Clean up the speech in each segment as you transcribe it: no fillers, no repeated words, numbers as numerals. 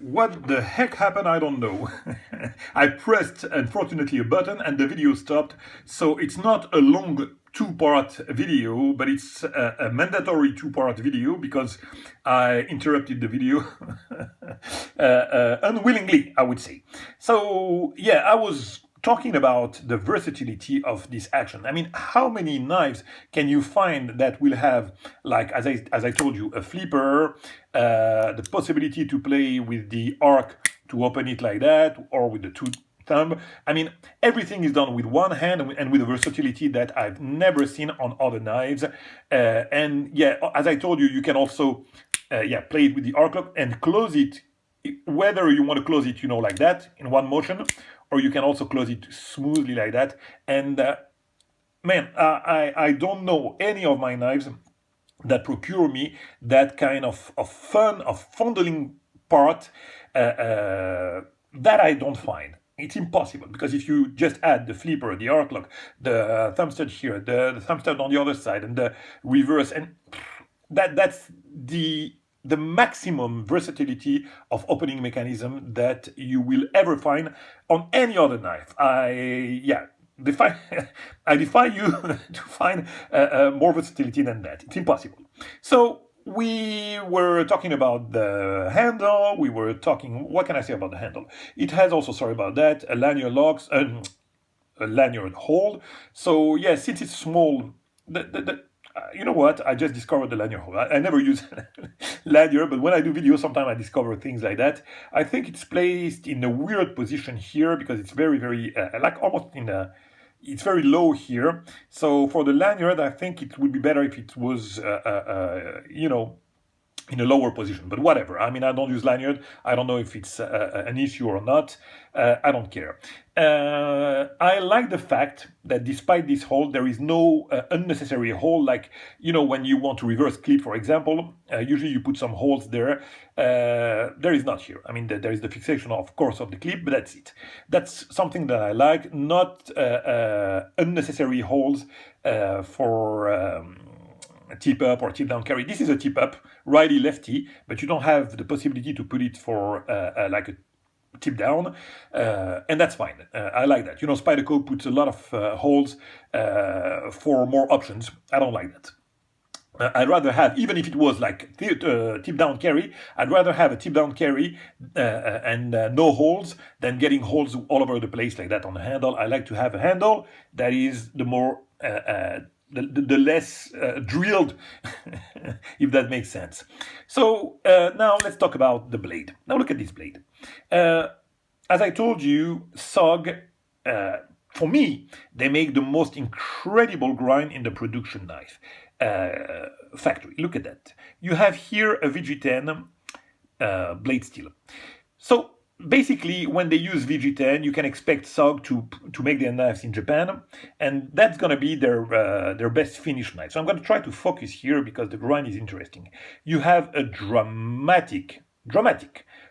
What the heck happened? I don't know. I pressed, unfortunately, a button and the video stopped. So it's not a long two-part video, but it's a mandatory two-part video because I interrupted the video unwillingly, I would say. So yeah, I was talking about the versatility of this action. I mean, how many knives can you find that will have, like as I told you, a flipper, the possibility to play with the arc to open it like that, or with the two thumb. I mean, everything is done with one hand and with a versatility that I've never seen on other knives. And yeah, as I told you, you can also play it with the arc lock and close it, whether you want to close it, like that in one motion, or you can also close it smoothly like that. And man, I don't know any of my knives that procure me that kind of fun, of fondling part that I don't find. It's impossible, because if you just add the flipper, the arc lock, the thumb stud here, the thumb stud on the other side, and the reverse, and that's the maximum versatility of opening mechanism that you will ever find on any other knife. Defy, I defy you to find more versatility than that. It's impossible. So we were talking about the handle. We were talking. What can I say about the handle? It has also, sorry about that, a lanyard locks, a lanyard hold. So yeah, since it's small, you know what? I just discovered the lanyard hold. I never use lanyard, but when I do videos, sometimes I discover things like that. I think it's placed in a weird position here because it's very, very, like almost in a, it's very low here. So for the lanyard, I think it would be better if it was, in a lower position, but whatever. I mean, I don't use lanyard. I don't know if it's an issue or not. I don't care. I like the fact that despite this hole, there is no unnecessary hole, like, when you want to reverse clip, for example, usually you put some holes there. There is not here. I mean, there is the fixation, of course, of the clip, but that's it. That's something that I like, not unnecessary holes for tip up or tip down carry. This is a tip up, righty lefty, but you don't have the possibility to put it for like a tip down, and that's fine. I like that. Spyderco puts a lot of holes for more options. I don't like that. I'd rather have, even if it was like tip down carry, I'd rather have a tip down carry and no holes than getting holes all over the place like that on the handle. I like to have a handle that is the more the less drilled, if that makes sense. So now let's talk about the blade. Now look at this blade. As I told you, SOG, for me, they make the most incredible grind in the production knife factory. Look at that. You have here a VG10 blade steel. So basically, when they use VG10, you can expect SOG to make their knives in Japan, and that's going to be their best finish knife. So I'm going to try to focus here because the grind is interesting. You have a dramatic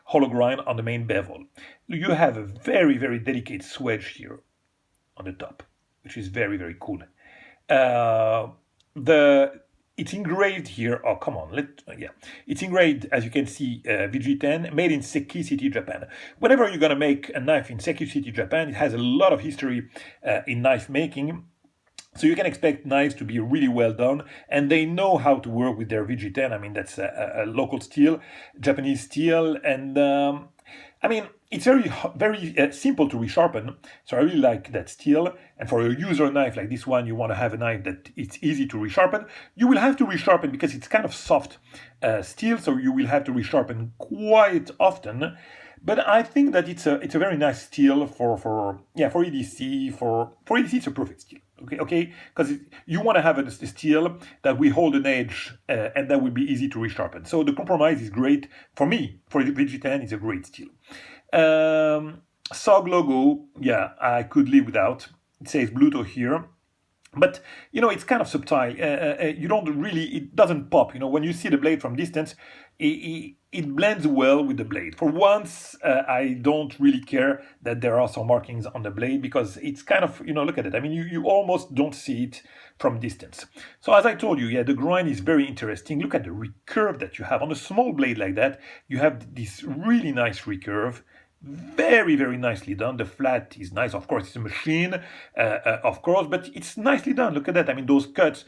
hollow grind on the main bevel. You have a very, very delicate swedge here on the top, which is very, very cool. It's engraved here. Oh, come on. It's engraved, as you can see, VG10, made in Seki City, Japan. Whenever you're going to make a knife in Seki City, Japan, it has a lot of history in knife making. So you can expect knives to be really well done, and they know how to work with their VG10. I mean, that's a local steel, Japanese steel, and I mean, it's very, very simple to resharpen. So I really like that steel. And for a user knife like this one, you want to have a knife that it's easy to resharpen. You will have to resharpen because it's kind of soft steel, so you will have to resharpen quite often. But I think that it's a very nice steel for EDC. For EDC, it's a perfect steel. Okay, because you want to have a steel that will hold an edge and that will be easy to resharpen. So the compromise is great for me. For the VG10, it's a great steel. SOG logo, yeah, I could live without. It says BLUTO here. But, it's kind of subtle. You don't really, it doesn't pop. When you see the blade from distance, it blends well with the blade. For once, I don't really care that there are some markings on the blade because it's kind of, look at it. I mean, you almost don't see it from distance. So as I told you, yeah, the grind is very interesting. Look at the recurve that you have. On a small blade like that, you have this really nice recurve. Very, very nicely done. The flat is nice. Of course, it's a machine, of course, but it's nicely done. Look at that. I mean, those cuts,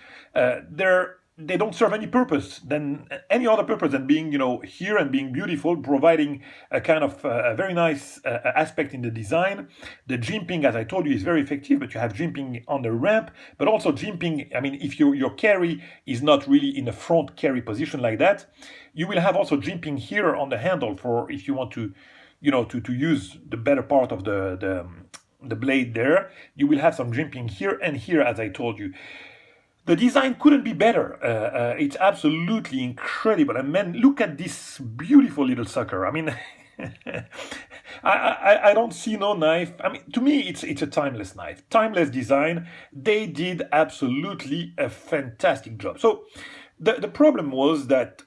they don't serve any purpose than any other purpose than being, here and being beautiful, providing a kind of a very nice aspect in the design. The jimping, as I told you, is very effective, but you have jimping on the ramp, but also jimping. I mean, if your carry is not really in a front carry position like that, you will have also jimping here on the handle for if you want to, to use the better part of the blade there. You will have some jimping here and here, as I told you. The design couldn't be better. It's absolutely incredible. And man, look at this beautiful little sucker. I mean, I don't see no knife. I mean, to me, it's a timeless knife. Timeless design. They did absolutely a fantastic job. So the problem was that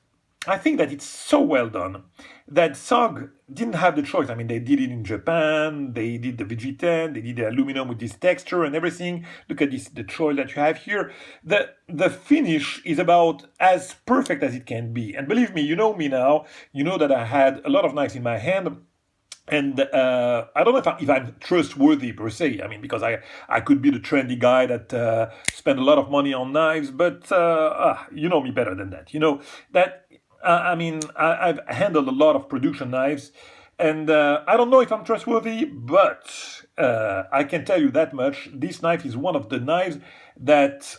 I think that it's so well done that SOG didn't have the choice. I mean, they did it in Japan, they did the VG10, they did the aluminum with this texture and everything. Look at this, the choil that you have here. The finish is about as perfect as it can be. And believe me, you know me now, you know that I had a lot of knives in my hand. And I don't know if I'm trustworthy per se. I mean, because I could be the trendy guy that spend a lot of money on knives, but you know me better than that. You know that. I mean, I've handled a lot of production knives, and I don't know if I'm trustworthy, but I can tell you that much. This knife is one of the knives that,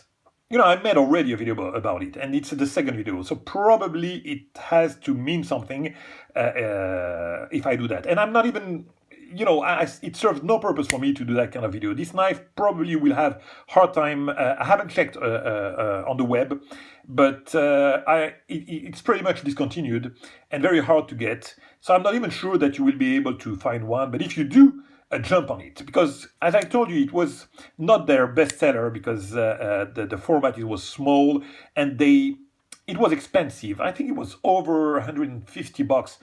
I made already a video about it, and it's the second video, so probably it has to mean something if I do that. And I'm not even... it serves no purpose for me to do that kind of video. This knife probably will have hard time. I haven't checked on the web, but it's pretty much discontinued and very hard to get. So I'm not even sure that you will be able to find one. But if you do, jump on it, because as I told you, it was not their best seller because the format was small and it was expensive. I think it was over $150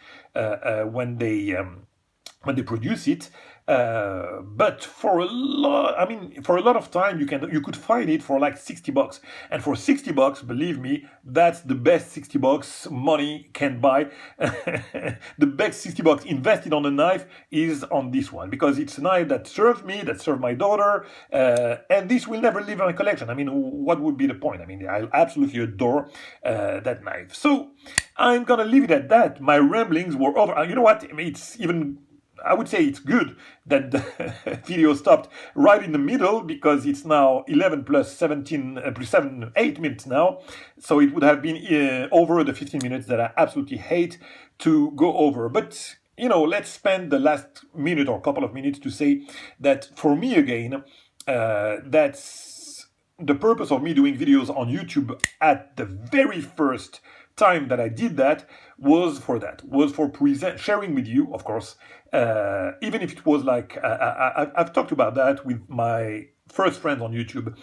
when they produce it, but for a lot of time you could find it for like $60, and for $60, believe me, that's the best $60 money can buy. The best $60 invested on a knife is on this one, because it's a knife that served me, that served my daughter, and this will never leave my collection. I mean, what would be the point? I mean, I absolutely adore that knife. So I'm gonna leave it at that. My ramblings were over. You know what? I mean, I would say it's good that the video stopped right in the middle, because it's now 11 plus 17 plus 7, 8 minutes now. So it would have been over the 15 minutes that I absolutely hate to go over. But, let's spend the last minute or couple of minutes to say that for me again, that's the purpose of me doing videos on YouTube at the very first time that I did that was for sharing with you, of course, even if it was like, I've talked about that with my first friends on YouTube,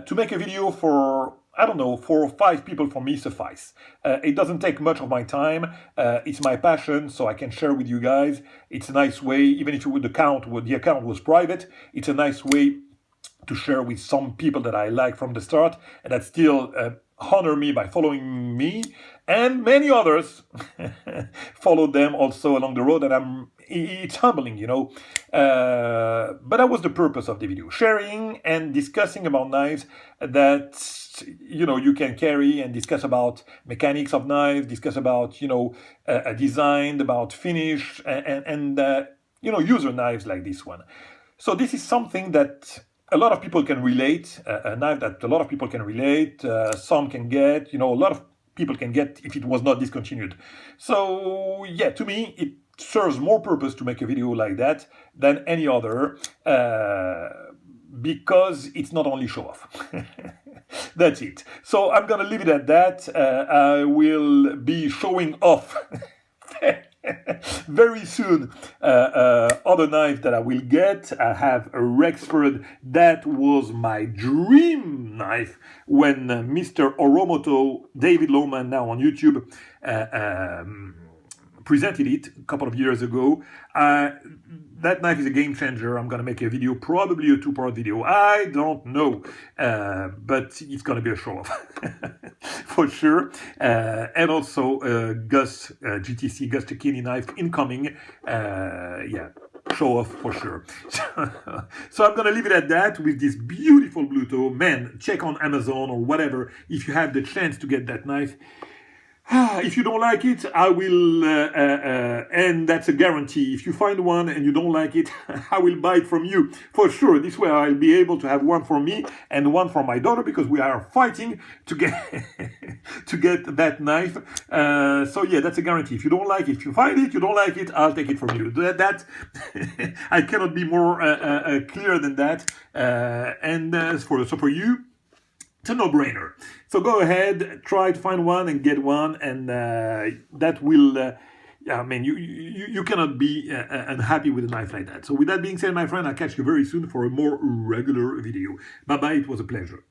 to make a video for, I don't know, 4 or 5 people for me suffice. It doesn't take much of my time. It's my passion, so I can share with you guys. It's a nice way, even if the account was private, it's a nice way to share with some people that I like from the start, and that still honor me by following me, and many others follow them also along the road, and it's humbling, but that was the purpose of the video, sharing and discussing about knives that you can carry, and discuss about mechanics of knives, discuss about a design, about finish, and user knives like this one. So this is something that a lot of people can relate, a knife that a lot of people can relate, some can get, a lot of people can get if it was not discontinued. So yeah, to me, it serves more purpose to make a video like that than any other, because it's not only show off. That's it. So I'm gonna leave it at that. I will be showing off very soon other knife that I will get. I have a Rexford that was my dream knife when Mr. Oromoto, David Lohman, now on YouTube, presented it a couple of years ago. That knife is a game changer. I'm going to make a video, probably a 2-part video. I don't know, but it's going to be a show-off for sure. And also Gus, GTC, Gus Cecchini knife incoming. Yeah, show off for sure. So I'm going to leave it at that with this beautiful Bluto. Man, check on Amazon or whatever if you have the chance to get that knife. If you don't like it, I will, and that's a guarantee. If you find one and you don't like it, I will buy it from you for sure. This way I'll be able to have one for me and one for my daughter, because we are fighting to get to get that knife. So yeah, that's a guarantee. If you don't like it, if you find it, you don't like it, I'll take it from you. That I cannot be more clear than that. So for you, it's a no-brainer. So go ahead, try to find one and get one, and that will. I mean, you cannot be unhappy with a knife like that. So with that being said, my friend, I'll catch you very soon for a more regular video. Bye bye. It was a pleasure.